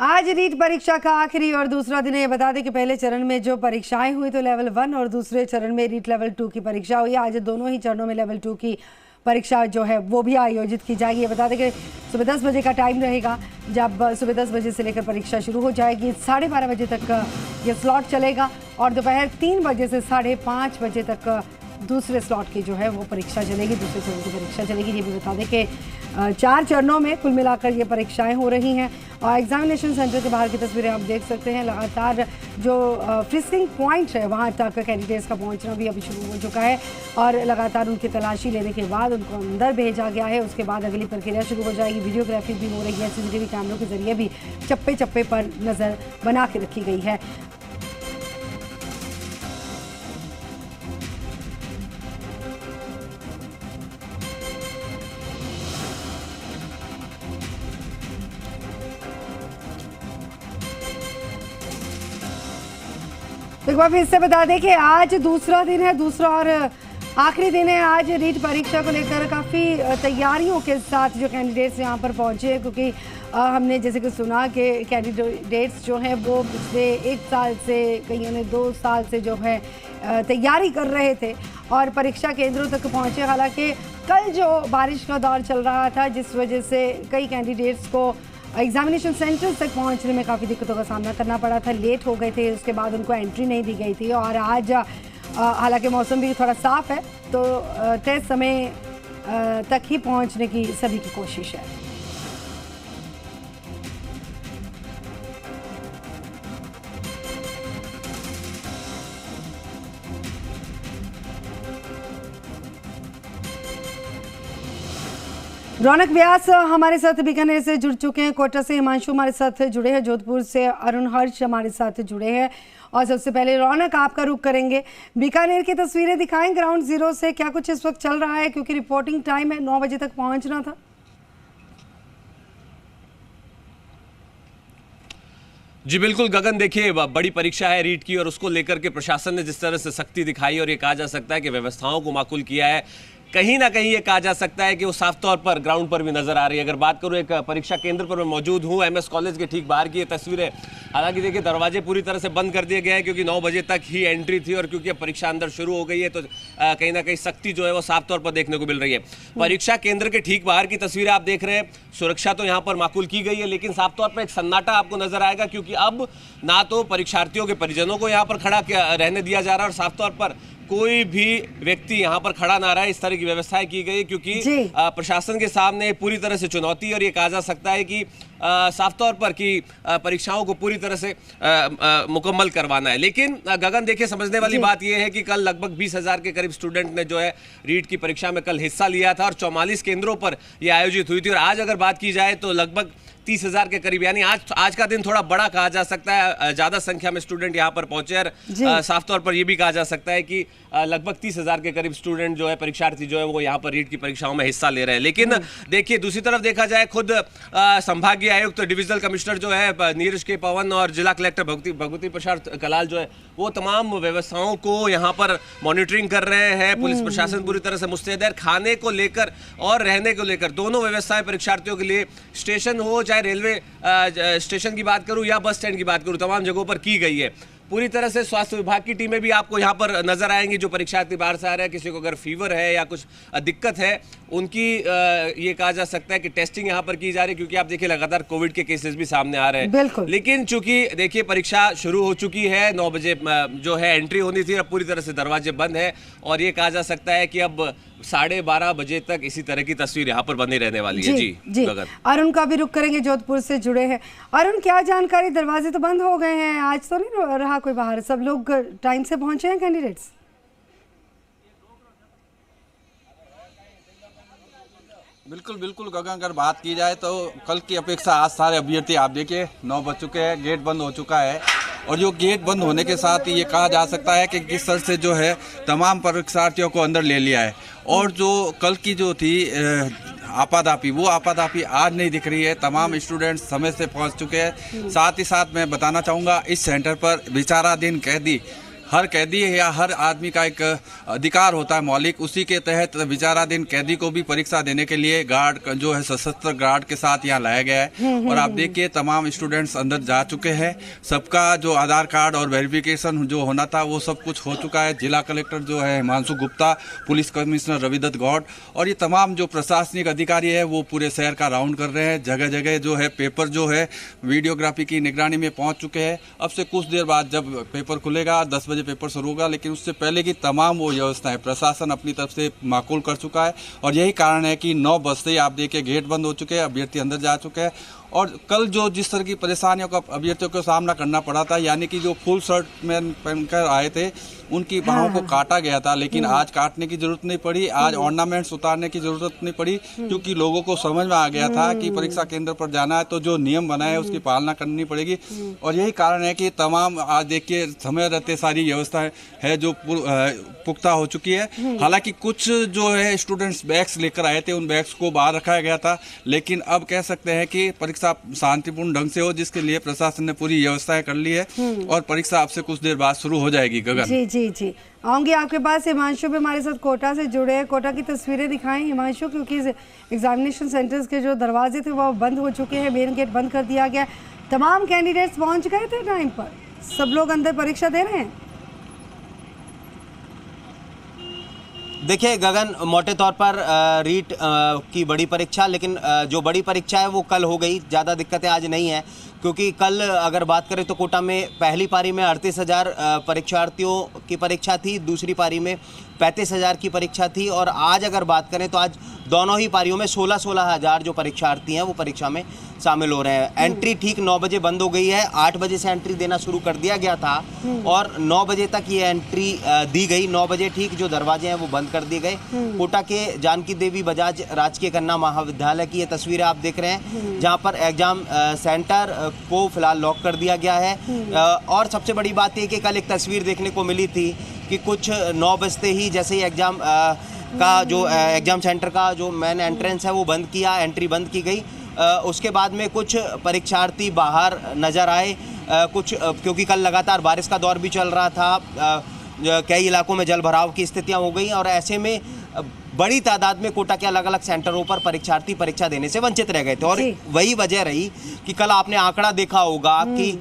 आज नीट परीक्षा का आखिरी और दूसरा दिन है। बता दें कि पहले चरण में जो परीक्षाएं हुई तो लेवल 1 और दूसरे चरण में नीट लेवल 2 की परीक्षा हुई। आज दोनों ही चरणों में लेवल 2 की परीक्षा जो है वो भी आयोजित की जाएगी। बता दें कि सुबह 10 बजे का टाइम रहेगा, जब सुबह 10 बजे से लेकर परीक्षा शुरू हो जाएगी। 12:30 बजे तक ये स्लॉट चलेगा और दोपहर 3 बजे से 5:30 बजे तक दूसरे स्लॉट की जो है वो परीक्षा चलेगी, दूसरे चरण की परीक्षा चलेगी। ये भी बता दें कि 4 चरणों में कुल मिलाकर ये परीक्षाएं हो रही हैं। और एग्जामिनेशन सेंटर के बाहर की तस्वीरें आप देख सकते हैं। लगातार जो फ्रिस्किंग पॉइंट है वहाँ तक कैंडिडेट्स का पहुँचना भी अभी शुरू हो चुका है और लगातार उनकी तलाशी लेने के बाद उनको अंदर भेजा गया है। उसके बाद अगली प्रक्रिया शुरू हो जाएगी। वीडियोग्राफी भी हो रही है, CCTV कैमरों के जरिए भी चप्पे चप्पे पर नज़र बना के रखी गई है। एक बार फिर से बता दें कि आज दूसरा दिन है, दूसरा और आखिरी दिन है। आज नीट परीक्षा को लेकर काफ़ी तैयारियों के साथ जो कैंडिडेट्स यहाँ पर पहुँचे हैं, क्योंकि हमने जैसे कि सुना कि कैंडिडेट्स जो हैं वो पिछले 1 साल से, कईयों ने 2 साल से जो है तैयारी कर रहे थे और परीक्षा केंद्रों तक पहुँचे। हालांकि कल जो बारिश का दौर चल रहा था, जिस वजह से कई कैंडिडेट्स को एग्जामिनेशन सेंटर्स तक पहुंचने में काफ़ी दिक्कतों का सामना करना पड़ा था, लेट हो गए थे, उसके बाद उनको एंट्री नहीं दी गई थी। और आज हालांकि मौसम भी थोड़ा साफ़ है तो तय समय तक ही पहुंचने की सभी की कोशिश है। रौनक व्यास हमारे साथ बीकानेर से जुड़ चुके हैं, कोटा से हिमांशु हमारे साथ जुड़े हैं, जोधपुर से अरुण हर्ष हमारे साथ जुड़े हैं। और सबसे पहले रौनक, आपका रुख करेंगे, बीकानेर की तस्वीरें दिखाएं ग्राउंड जीरो से। क्या कुछ इस वक्त चल रहा है, क्योंकि रिपोर्टिंग टाइम है, 9 बजे तक पहुंचना था। जी बिल्कुल गगन, देखिए बड़ी परीक्षा है रीट की और उसको लेकर के प्रशासन ने जिस तरह से सख्ती दिखाई और ये कहा जा सकता है कि व्यवस्थाओं को माकूल किया है, कहीं ना कहीं ये कहा जा सकता है कि वो साफ तौर पर ग्राउंड पर भी नजर आ रही है। अगर बात करूं, एक परीक्षा केंद्र पर मैं मौजूद हूं, MS कॉलेज के ठीक बाहर की ये तस्वीरें। हालांकि देखिए दरवाजे पूरी तरह से बंद कर दिए गए हैं क्योंकि 9 बजे तक ही एंट्री थी और क्योंकि अब परीक्षा अंदर शुरू हो गई है तो कहीं ना कहीं सख्ती जो है वो साफ तौर पर देखने को मिल रही है। परीक्षा केंद्र के ठीक बाहर की तस्वीरें आप देख रहे हैं। सुरक्षा तो यहाँ पर माकूल की गई है, लेकिन साफ तौर पर एक सन्नाटा आपको नजर आएगा क्योंकि अब ना तो परीक्षार्थियों के परिजनों को यहाँ पर खड़ा रहने दिया जा रहा है और साफ तौर पर कोई भी व्यक्ति यहाँ पर खड़ा ना रहा है। इस तरह की व्यवस्थाएं की गई क्योंकि प्रशासन के सामने पूरी तरह से चुनौती और ये कहा जा सकता है कि साफ तौर पर कि परीक्षाओं को पूरी तरह से मुकम्मल करवाना है। लेकिन गगन देखिए, समझने वाली बात यह है कि कल लगभग 20,000 के करीब स्टूडेंट ने जो है रीट की परीक्षा में कल हिस्सा लिया था और 44 केंद्रों पर यह आयोजित हुई थी। और आज अगर बात की जाए तो लगभग 30,000 के करीब, यानी आज का दिन थोड़ा बड़ा कहा जा सकता है। ज्यादा संख्या में स्टूडेंट यहाँ पर पहुंचे और साफ तौर पर यह भी कहा जा सकता है कि लगभग 30,000 के करीब स्टूडेंट जो है, परीक्षार्थी जो है वो यहाँ पर रीट की परीक्षाओं में हिस्सा ले रहे हैं। लेकिन देखिए दूसरी तरफ देखा जाए, खुद संभागीय आयुक्त तो डिविजनल कमिश्नर जो है नीरज के पवन और जिला कलेक्टर भगवती प्रसाद कलाल जो है वो तमाम व्यवस्थाओं को यहाँ पर मॉनिटरिंग कर रहे हैं। पुलिस प्रशासन पूरी तरह से मुस्तैद है। खाने को लेकर और रहने को लेकर दोनों व्यवस्थाएं परीक्षार्थियों के लिए, स्टेशन हो चाहे रेलवे स्टेशन की बात करूं या बस स्टैंड की बात करूं, तमाम जगहों पर की गई है। पूरी तरह से स्वास्थ्य विभाग की टीमें भी आपको यहाँ पर नजर आएंगी। जो परीक्षार्थी बाहर से आ रहे हैं, किसी को अगर फीवर है या कुछ दिक्कत है, उनकी ये कहा जा सकता है कि टेस्टिंग यहाँ पर की जा रही है क्योंकि आप देखिए लगातार कोविड के केसेस भी सामने आ रहे हैं। लेकिन चूंकि देखिए परीक्षा शुरू हो चुकी है, 9 बजे जो है एंट्री होनी थी, अब पूरी तरह से दरवाजे बंद है और ये कहा जा सकता है कि अब 12:30 बजे तक इसी तरह की तस्वीर यहाँ पर बनी रहने वाली है। जी गगन, अरुण का भी रुख करेंगे, जोधपुर से जुड़े हैं। अरुण, क्या जानकारी, दरवाजे तो बंद हो गए हैं, आज तो नहीं रहा कोई बाहर, सब लोग टाइम से पहुंचे हैं कैंडिडेट्स? बिल्कुल बिल्कुल गगन, अगर बात की जाए तो कल की अपेक्षा आज सारे अभ्यर्थी आप देखिए 9 बज चुके हैं, गेट बंद हो चुका है। और जो गेट बंद होने के साथ ही ये कहा जा सकता है कि किस तरह से जो है तमाम परीक्षार्थियों को अंदर ले लिया है। और जो कल की जो थी आपाधापी, वो आपाधापी आज नहीं दिख रही है। तमाम स्टूडेंट्स समय से पहुंच चुके हैं। साथ ही साथ मैं बताना चाहूँगा, इस सेंटर पर विचाराधीन कैदी हर कैदी या हर आदमी का एक अधिकार होता है मौलिक, उसी के तहत विचाराधीन कैदी को भी परीक्षा देने के लिए गार्ड जो है सशस्त्र गार्ड के साथ यहाँ लाया गया है। और आप देखिए तमाम स्टूडेंट्स अंदर जा चुके हैं, सबका जो आधार कार्ड और वेरिफिकेशन जो होना था वो सब कुछ हो चुका है। जिला कलेक्टर जो है हिमांशु गुप्ता, पुलिस कमिश्नर रविदत्त गौड़ और ये तमाम जो प्रशासनिक अधिकारी है वो पूरे शहर का राउंड कर रहे हैं। जगह जगह जो है पेपर जो है वीडियोग्राफी की निगरानी में पहुंच चुके हैं। अब से कुछ देर बाद जब पेपर खुलेगा 10 बजे पेपर शुरू होगा, लेकिन उससे पहले की तमाम वो व्यवस्थाएं प्रशासन अपनी तरफ से माकूल कर चुका है। और यही कारण है कि 9 बजते ही आप देखिए गेट बंद हो चुके हैं, अभ्यर्थी अंदर जा चुके हैं। और कल जो जिस तरह की परेशानियों का अभ्यर्थियों को सामना करना पड़ा था, यानी कि जो फुल शर्ट में पहनकर आए थे उनकी बाहों को काटा गया था, लेकिन आज काटने की जरूरत नहीं पड़ी, आज ऑर्नामेंट्स उतारने की जरूरत नहीं पड़ी, क्योंकि लोगों को समझ में आ गया था कि परीक्षा केंद्र पर जाना है तो जो नियम बनाए उसकी पालना करनी पड़ेगी। और यही कारण है कि तमाम आज देखिए समय रहते सारी व्यवस्था है जो पुख्ता हो चुकी है। हालांकि कुछ जो है स्टूडेंट्स बैग्स लेकर आए थे, उन बैग्स को बाहर रखाया गया था, लेकिन अब कह सकते हैं कि परीक्षा शांतिपूर्ण ढंग से हो, जिसके लिए प्रशासन ने पूरी व्यवस्थाएं कर ली है और परीक्षा अब से कुछ देर बाद शुरू हो जाएगी। गगन जी जी जी, आऊंगी आपके पास। हिमांशु भी हमारे साथ कोटा से जुड़े हैं, कोटा की तस्वीरें दिखाएं हिमांशु, क्योंकि एग्जामिनेशन सेंटर्स के जो दरवाजे थे वो बंद हो चुके हैं, मेन गेट बंद कर दिया गया। तमाम कैंडिडेट्स पहुंच गए थे टाइम पर, सब लोग अंदर परीक्षा दे रहे हैं। देखिए गगन, मोटे तौर पर रीट की बड़ी परीक्षा, लेकिन जो बड़ी परीक्षा है वो कल हो गई, ज़्यादा दिक्कतें आज नहीं है, क्योंकि कल अगर बात करें तो कोटा में पहली पारी में 38,000 परीक्षार्थियों की परीक्षा थी, दूसरी पारी में 35,000 की परीक्षा थी, और आज अगर बात करें तो आज दोनों ही पारियों में 16,000 जो परीक्षार्थी हैं वो परीक्षा में शामिल हो रहे हैं। एंट्री ठीक 9 बजे बंद हो गई है, 8 बजे से एंट्री देना शुरू कर दिया गया था और 9 बजे तक ये एंट्री दी गई। 9 बजे ठीक जो दरवाजे हैं वो बंद कर दिए गए। कोटा के जानकी देवी बजाज राजकीय कन्या महाविद्यालय की ये तस्वीरें आप देख रहे हैं, जहाँ पर एग्जाम सेंटर को फिलहाल लॉक कर दिया गया है। और सबसे बड़ी बात ये कि कल एक तस्वीर देखने को मिली थी कि कुछ 9 बजते ही जैसे ही एग्जाम का जो एग्जाम सेंटर का जो मेन एंट्रेंस है वो बंद किया, एंट्री बंद की गई, उसके बाद में कुछ परीक्षार्थी बाहर नज़र आए, कुछ क्योंकि कल लगातार बारिश का दौर भी चल रहा था, कई इलाकों में जल भराव की स्थितियां हो गई और ऐसे में बड़ी तादाद में कोटा के अलग अलग सेंटरों पर परीक्षार्थी परीक्षा देने से वंचित रह गए थे। और वही वजह रही कि कल आपने आंकड़ा देखा होगा कि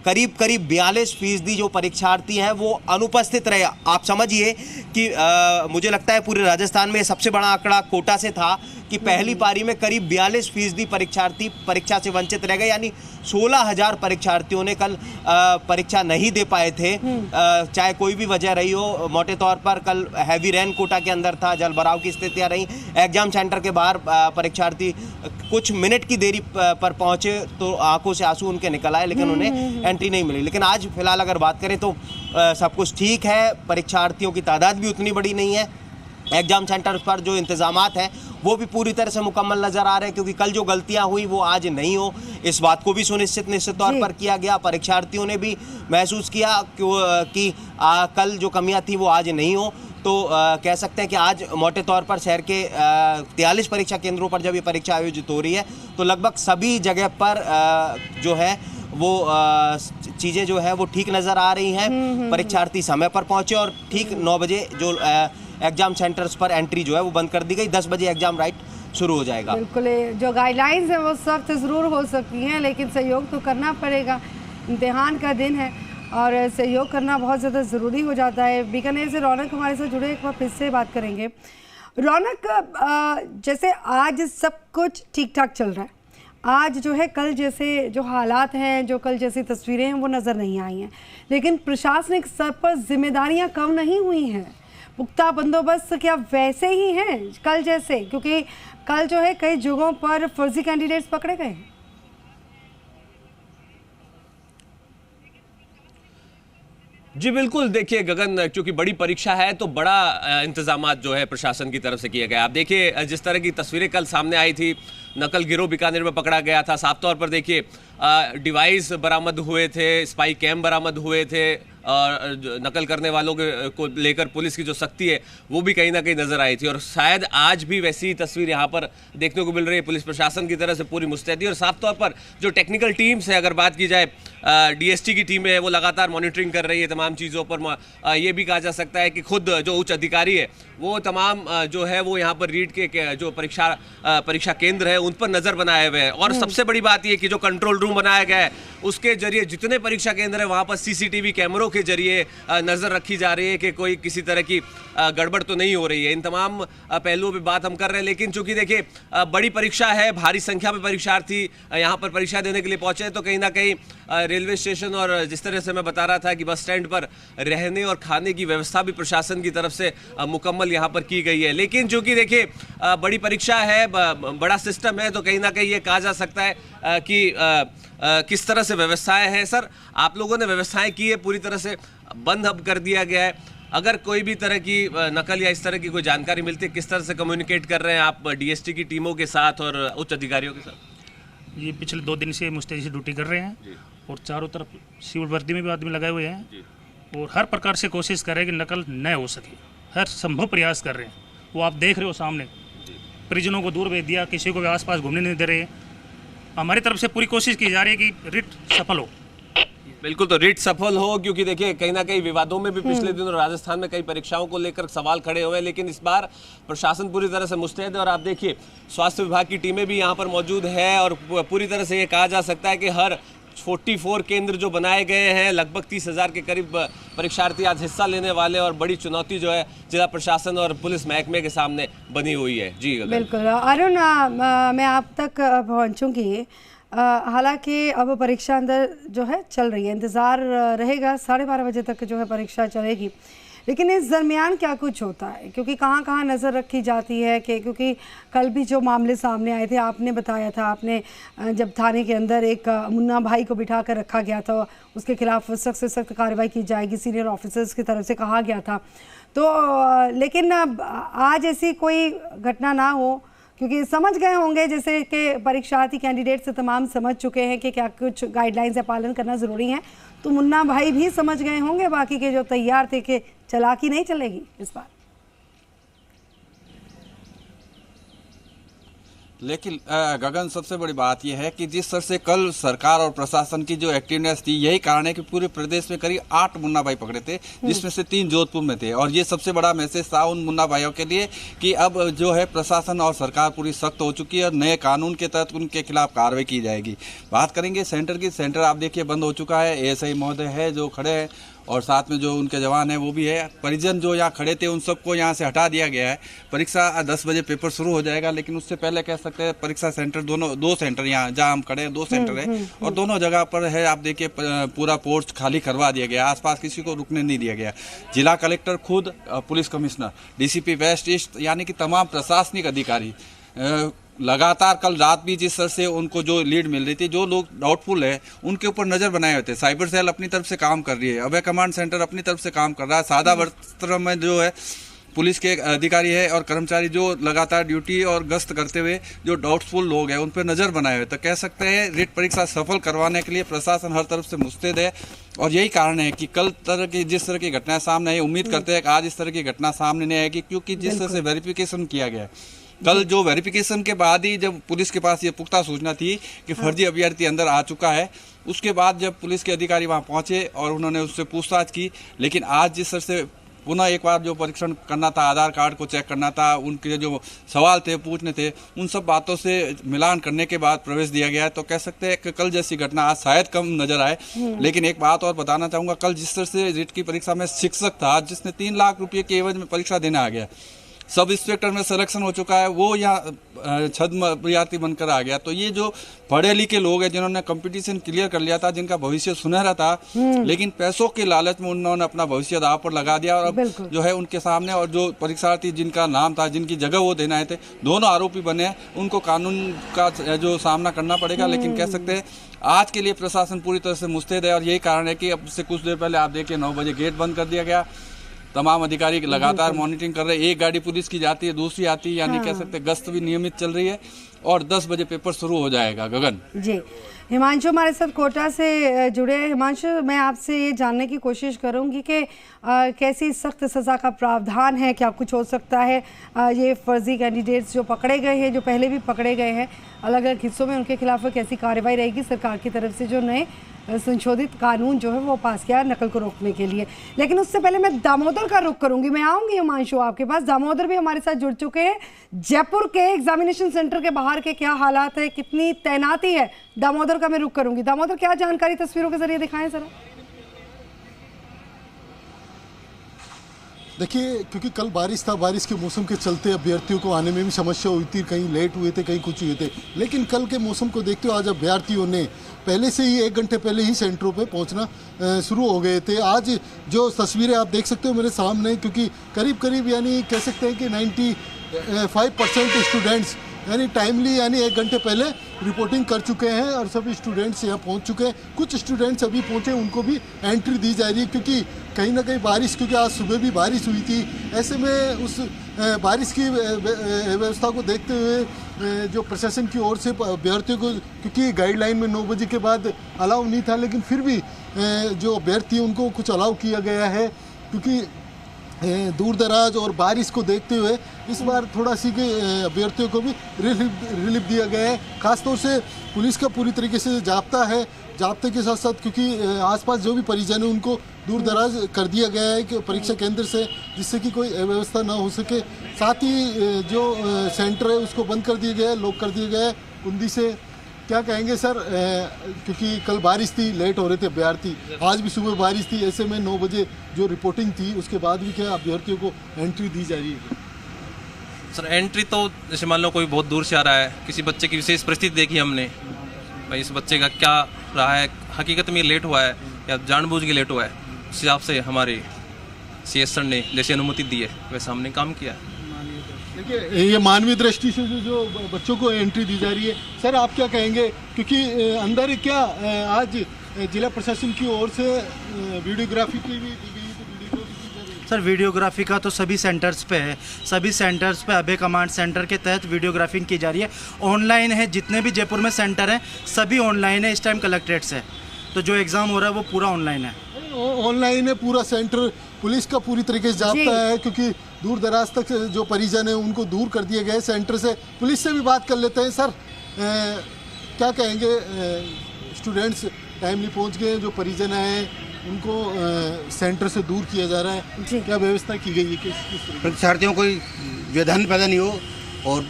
करीब 42% जो परीक्षार्थी हैं वो अनुपस्थित रहे। आप समझिए कि मुझे लगता है पूरे राजस्थान में सबसे बड़ा आंकड़ा कोटा से था कि पहली पारी में करीब 42% परीक्षार्थी परीक्षा से वंचित रह गए, यानी 16,000 परीक्षार्थियों ने कल परीक्षा नहीं दे पाए थे, चाहे कोई भी वजह रही हो। मोटे तौर पर कल हैवी रेन कोटा के अंदर था, जल भराव की स्थितियां रहीं, एग्जाम सेंटर के बाहर परीक्षार्थी कुछ मिनट की देरी पर पहुंचे तो आंखों से आंसू उनके निकल आए, लेकिन उन्हें एंट्री नहीं मिली। लेकिन आज फिलहाल अगर बात करें तो सब कुछ ठीक है, परीक्षार्थियों की तादाद भी उतनी बड़ी नहीं है, एग्जाम सेंटर पर जो इंतजामात हैं वो भी पूरी तरह से मुकम्मल नज़र आ रहे हैं, क्योंकि कल जो गलतियां हुई वो आज नहीं हो, इस बात को भी सुनिश्चित निश्चित तौर पर किया गया। परीक्षार्थियों ने भी महसूस किया कि कल जो कमियां थी वो आज नहीं हो, तो कह सकते हैं कि आज मोटे तौर पर शहर के 43 परीक्षा केंद्रों पर जब ये परीक्षा आयोजित हो रही है तो लगभग सभी जगह पर जो है वो चीज़ें जो है वो ठीक नज़र आ रही हैं। परीक्षार्थी समय पर पहुँचे और ठीक 9 बजे जो एग्जाम सेंटर्स पर एंट्री जो है वो बंद कर दी गई, 10 बजे एग्जाम राइट शुरू हो जाएगा। बिल्कुल, जो गाइडलाइंस है वो सख्त ज़रूर हो सकती हैं, लेकिन सहयोग तो करना पड़ेगा, इम्तिहान का दिन है और सहयोग करना बहुत ज़्यादा ज़रूरी हो जाता है। बीकानेर से रौनक हमारे साथ जुड़े, एक बार फिर से बात करेंगे। रौनक, जैसे आज सब कुछ ठीक ठाक चल रहा है, आज जो है कल जैसे जो हालात हैं, जो कल जैसी तस्वीरें हैं वो नज़र नहीं आई हैं, लेकिन प्रशासनिक स्तर पर जिम्मेदारियां कम नहीं हुई हैं। पुख्ता बंदोबस्त क्या वैसे ही हैं कल जैसे? क्योंकि कल जो है कई जगहों पर फर्जी कैंडिडेट्स पकड़े गए। जी बिल्कुल, देखिए गगन, क्योंकि बड़ी परीक्षा है तो बड़ा इंतजामात जो है प्रशासन की तरफ से किया गया। आप देखिए जिस तरह की तस्वीरें कल सामने आई थी, नकल गिरोह बीकानेर में पकड़ा गया था। साफ तौर पर देखिए डिवाइस बरामद हुए थे, स्पाई कैम बरामद हुए थे और नकल करने वालों को लेकर पुलिस की जो सख्ती है वो भी कहीं ना कहीं नजर आई थी। और शायद आज भी वैसी तस्वीर यहाँ पर देखने को मिल रही है। पुलिस प्रशासन की तरफ से पूरी मुस्तैदी और साफ तौर पर जो टेक्निकल टीम्स है, अगर बात की जाए डीएसटी की टीमें है, वो लगातार मॉनिटरिंग कर रही है तमाम चीज़ों पर। ये भी कहा जा सकता है कि खुद जो उच्च अधिकारी है वो तमाम जो है वो यहाँ पर रीट के जो परीक्षा केंद्र है उन पर नज़र बनाए हुए हैं। और सबसे बड़ी बात ये कि जो कंट्रोल रूम बनाया गया है उसके जरिए जितने परीक्षा केंद्र है वहाँ पर सीसीटीवी कैमरों के जरिए नज़र रखी जा रही है कि कोई किसी तरह की गड़बड़ तो नहीं हो रही है। इन तमाम पहलुओं पे बात हम कर रहे हैं। लेकिन चूंकि देखिए बड़ी परीक्षा है, भारी संख्या में परीक्षार्थी यहाँ पर परीक्षा देने के लिए पहुंचे हैं, तो कहीं ना कहीं रेलवे स्टेशन और जिस तरह से मैं बता रहा था कि बस स्टैंड पर रहने और खाने की व्यवस्था भी प्रशासन की तरफ से मुकम्मल यहाँ पर की गई है। लेकिन चूंकि देखिए बड़ी परीक्षा है, बड़ा सिस्टम है, तो कहीं ना कहीं ये कहा जा सकता है कि किस तरह से व्यवस्थाएं हैं। सर, आप लोगों ने व्यवस्थाएं की है, पूरी तरह से बंद अब कर दिया गया है। अगर कोई भी तरह की नकल या इस तरह की कोई जानकारी मिलती है, किस तरह से कम्युनिकेट कर रहे हैं आप डीएसटी की टीमों के साथ और उच्च अधिकारियों के साथ? ये पिछले 2 दिन से मुस्तैदी से ड्यूटी कर रहे हैं और चारों तरफ सिविल वर्दी में भी आदमी लगाए हुए हैं और हर प्रकार से कोशिश कर रहे हैं कि नकल न हो सके। हर संभव प्रयास कर रहे हैं। वो आप देख रहे हो सामने, परिजनों को दूर भेज दिया, किसी को भी आसपास घूमने नहीं दे रहे। हमारी तरफ से पूरी कोशिश की जा रही है कि रिट सफल हो। बिल्कुल, तो रिट सफल हो, क्योंकि देखिए कहीं ना कहीं विवादों में भी पिछले दिनों राजस्थान में कई परीक्षाओं को लेकर सवाल खड़े हुए हैं, लेकिन इस बार प्रशासन पूरी तरह से मुस्तैद है। और आप देखिए स्वास्थ्य विभाग की टीमें भी यहाँ पर मौजूद है और पूरी तरह से ये कहा जा सकता है कि हर 44 केंद्र जो बनाए गए हैं, लगभग 30,000 के करीब परीक्षार्थी आज हिस्सा लेने वाले, और बड़ी चुनौती जो है जिला प्रशासन और पुलिस महकमे के सामने बनी हुई है। जी बिल्कुल अरुण, मैं आप तक पहुंचूंगी। हालांकि अब परीक्षा अंदर जो है चल रही है, इंतज़ार रहेगा 12:30 बजे तक जो है परीक्षा चलेगी। लेकिन इस दरमियान क्या कुछ होता है, क्योंकि कहाँ कहाँ नज़र रखी जाती है कि क्योंकि कल भी जो मामले सामने आए थे, आपने बताया था, आपने जब थाने के अंदर एक मुन्ना भाई को बिठा कर रखा गया था, उसके खिलाफ सख्त से सख्त कार्रवाई की जाएगी, सीनियर ऑफिसर्स की तरफ से कहा गया था। तो लेकिन आज ऐसी कोई घटना ना हो, क्योंकि समझ गए होंगे जैसे कि परीक्षार्थी कैंडिडेट से तमाम समझ चुके हैं कि क्या कुछ गाइडलाइंस का पालन करना ज़रूरी है, तो मुन्ना भाई भी समझ गए होंगे, बाकी के जो तैयार थे कि चालाकी नहीं चलेगी इस बार। लेकिन गगन, सबसे बड़ी बात यह है कि जिस तरह से कल सरकार और प्रशासन की जो एक्टिवनेस थी, यही कारण है कि पूरे प्रदेश में करीब 8 मुन्ना भाई पकड़े थे, जिसमें से 3 जोधपुर में थे। और ये सबसे बड़ा मैसेज था उन मुन्ना भाइयों के लिए कि अब जो है प्रशासन और सरकार पूरी सख्त हो चुकी है और नए कानून के तहत उनके खिलाफ कार्रवाई की जाएगी। बात करेंगे सेंटर की, सेंटर आप देखिए बंद हो चुका है। एएसआई महोदय है जो खड़े हैं और साथ में जो उनके जवान हैं वो भी है। परिजन जो यहाँ खड़े थे उन सबको यहाँ से हटा दिया गया है। परीक्षा 10 बजे पेपर शुरू हो जाएगा, लेकिन उससे पहले कह सकते हैं परीक्षा सेंटर दो सेंटर यहाँ जहाँ हम खड़े हैं 2 सेंटर है और दोनों जगह पर है। आप देखिए पूरा पोर्च खाली करवा दिया गया, आसपास किसी को रुकने नहीं दिया गया। जिला कलेक्टर खुद, police commissioner, DCP west east, यानी कि तमाम प्रशासनिक अधिकारी लगातार कल रात भी जिस तरह से उनको जो लीड मिल रही थी, जो लोग डाउटफुल है उनके ऊपर नजर बनाए हुए थे। साइबर सेल अपनी तरफ से काम कर रही है, अभय कमांड सेंटर अपनी तरफ से काम कर रहा है। सादा वस्त्र में जो है पुलिस के अधिकारी है और कर्मचारी जो लगातार ड्यूटी और गश्त करते हुए जो डाउटफुल लोग हैं उन पर नजर बनाए हुए। तो कह सकते हैं रिट परीक्षा सफल करवाने के लिए प्रशासन हर तरफ से मुस्तैद है। और यही कारण है कि कल जिस तरह की घटनाएं सामने आई, उम्मीद करते हैं कि आज इस तरह की घटना सामने नहीं आएगी, क्योंकि जिस तरह से वेरिफिकेशन किया गया कल, जो वेरिफिकेशन के बाद ही जब पुलिस के पास ये पुख्ता सूचना थी कि फर्जी अभ्यर्थी अंदर आ चुका है, उसके बाद जब पुलिस के अधिकारी वहां पहुंचे और उन्होंने उससे पूछताछ की। लेकिन आज जिस तरह से पुनः एक बार जो परीक्षण करना था, आधार कार्ड को चेक करना था, उनके जो सवाल थे पूछने थे, उन सब बातों से मिलान करने के बाद प्रवेश दिया गया है। तो कह सकते हैं कि कल जैसी घटना आज शायद कम नजर आए। लेकिन एक बात और बताना चाहूँगा, कल जिस तरह से रिट की परीक्षा में शिक्षक था जिसने 3 लाख रुपये के एवज में परीक्षा देने आ गया, सब इंस्पेक्टर में सिलेक्शन हो चुका है, वो यहाँ छद्म अभ्यर्थी बनकर आ गया। तो ये जो पढ़े लिखे लोग हैं जिन्होंने कंपटीशन क्लियर कर लिया था, जिनका भविष्य सुनहरा था, लेकिन पैसों के लालच में उन्होंने अपना भविष्य दांव पर लगा दिया और अब जो है उनके सामने, और जो परीक्षार्थी जिनका नाम था, जिनकी जगह वो देना थे, दोनों आरोपी बने, उनको कानून का जो सामना करना पड़ेगा। लेकिन कह सकते हैं आज के लिए प्रशासन पूरी तरह से मुस्तैद है और यही कारण है कि अब से कुछ देर पहले आप देखिए 9 बजे गेट बंद कर दिया गया। तमाम अधिकारी लगातार मॉनिटरिंग कर रहे हैं। एक गाड़ी पुलिस की जाती है, दूसरी आती है, यानी कह सकते हैं गश्त भी नियमित चल रही है। और 10 बजे पेपर शुरू हो जाएगा। गगन जी, हिमांशु हमारे साथ कोटा से जुड़े हैं। हिमांशु, मैं आपसे ये जानने की कोशिश करूंगी कि कैसी सख्त सज़ा का प्रावधान है, क्या कुछ हो सकता है? ये फर्जी कैंडिडेट्स जो पकड़े गए हैं, जो पहले भी पकड़े गए हैं अलग अलग हिस्सों में, उनके खिलाफ कैसी कार्रवाई रहेगी सरकार की तरफ से, जो नए संशोधित कानून जो है वो पास किया है नकल को रोकने के लिए? लेकिन उससे पहले मैं दामोदर का रुख करूंगी। मैं आऊंगी हिमांशु आपके पास। दामोदर भी हमारे साथ जुड़ चुके हैं। जयपुर के एग्जामिनेशन सेंटर के बाहर के क्या हालात है, कितनी तैनाती है? दामोदर का मैं रुख करूंगी। दामोदर, क्या जानकारी तस्वीरों के जरिए दिखाएं जरा। देखिए, क्योंकि कल बारिश था, बारिश के मौसम के चलते अभ्यर्थियों को आने में भी समस्या हुई थी, कहीं लेट हुए थे, कहीं कुछ हुए थे। लेकिन कल के मौसम को देखते हुए आज अभ्यर्थियों ने पहले से ही 1 घंटे पहले ही सेंटरों पे पहुंचना शुरू हो गए थे। आज जो तस्वीरें आप देख सकते हो मेरे सामने, क्योंकि करीब करीब यानी कह सकते हैं कि 95% स्टूडेंट्स यानी टाइमली यानी 1 घंटे पहले रिपोर्टिंग कर चुके हैं और सभी स्टूडेंट्स यहाँ पहुँच चुके हैं। कुछ स्टूडेंट्स अभी पहुँचे, उनको भी एंट्री दी जा रही है, क्योंकि कहीं ना कहीं बारिश, क्योंकि आज सुबह भी बारिश हुई थी, ऐसे में उस बारिश की व्यवस्था को देखते हुए जो प्रशासन की ओर से अभ्यर्थियों को, क्योंकि गाइडलाइन में 9 बजे के बाद अलाउ नहीं था, लेकिन फिर भी जो अभ्यर्थी उनको कुछ अलाउ किया गया है, क्योंकि दूर दराज और बारिश को देखते हुए इस बार थोड़ा सी अभ्यर्थियों को भी रिलीफ दिया गया है। खासतौर से पुलिस का पूरी तरीके से जाब्ता है, जाब्ते के साथ साथ क्योंकि आसपास जो भी परिजन है उनको दूर दराज कर दिया गया है कि परीक्षा केंद्र से, जिससे कि कोई अव्यवस्था ना हो सके। साथ ही जो सेंटर है उसको बंद कर दिया गया है, लॉक कर दिया गया है कुंडी से। क्या कहेंगे सर, क्योंकि कल बारिश थी, लेट हो रहे थे अभ्यर्थी, आज भी सुबह बारिश थी, ऐसे में 9 बजे जो रिपोर्टिंग थी उसके बाद भी क्या अभ्यर्थियों को एंट्री दी जा रही है? सर एंट्री तो जैसे मान लो कोई बहुत दूर से आ रहा है, किसी बच्चे की विशेष परिस्थिति देखी हमने, भाई इस बच्चे का क्या रहा है, हकीकत में लेट हुआ है या जानबूझ के लेट हुआ है, उस हिसाब से हमारे CS सर ने जैसे अनुमति दी है वैसे हमने काम किया है। देखिए, ये मानवीय दृष्टि से जो बच्चों को एंट्री दी जा रही है, सर आप क्या कहेंगे? क्योंकि अंदर क्या आज जिला प्रशासन की ओर से वीडियोग्राफी की भी दी गई, तो वीडियो की जा रही है। सर वीडियोग्राफी का तो सभी सेंटर्स पे है, सभी सेंटर्स पे अभय कमांड सेंटर के तहत वीडियोग्राफी की जा रही है। ऑनलाइन है, जितने भी जयपुर में सेंटर हैं सभी ऑनलाइन है। इस टाइम कलेक्ट्रेट से तो जो एग्ज़ाम हो रहा है वो पूरा ऑनलाइन है। ऑनलाइन है पूरा सेंटर। पुलिस का पूरी तरीके से जाब्ता है, क्योंकि दूर दराज तक जो परिजन है उनको दूर कर दिए गए सेंटर से। पुलिस से भी बात कर लेते हैं। सर क्या कहेंगे, स्टूडेंट्स टाइमली पहुंच गए, जो परिजन हैं उनको सेंटर से दूर किया जा रहा है, क्या व्यवस्था की गई है? किस परीक्षार्थियों को व्यवधान पैदा नहीं हो और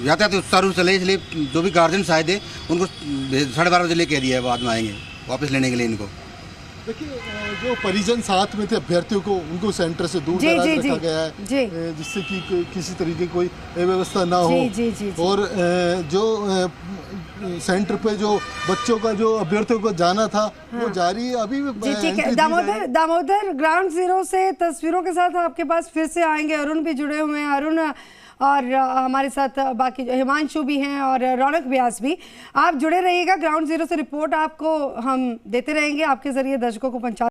यातायात सुचारू रूप से चले, इसलिए जो भी गार्जियंस आए थे उनको 12:30 बजे लेके दिया है, बाद में आएंगे वापस लेने के लिए इनको। देखिए, जो परिजन साथ में थे अभ्यर्थियों को, उनको सेंटर से दूर दराज रखा गया है, जिससे कि किसी तरीके कोई व्यवस्था ना हो। और जो सेंटर पे जो बच्चों का, जो अभ्यर्थियों को जाना था, वो जारी है अभी भी। ठीक है दामोदर, ग्राउंड जीरो से तस्वीरों के साथ आपके पास फिर से आएंगे। अरुण भी जुड़े हुए हैं, अरुण और हमारे साथ बाकी हिमांशु भी हैं और रौनक व्यास भी। आप जुड़े रहिएगा, ग्राउंड जीरो से रिपोर्ट आपको हम देते रहेंगे, आपके जरिए दर्शकों को पहुंचा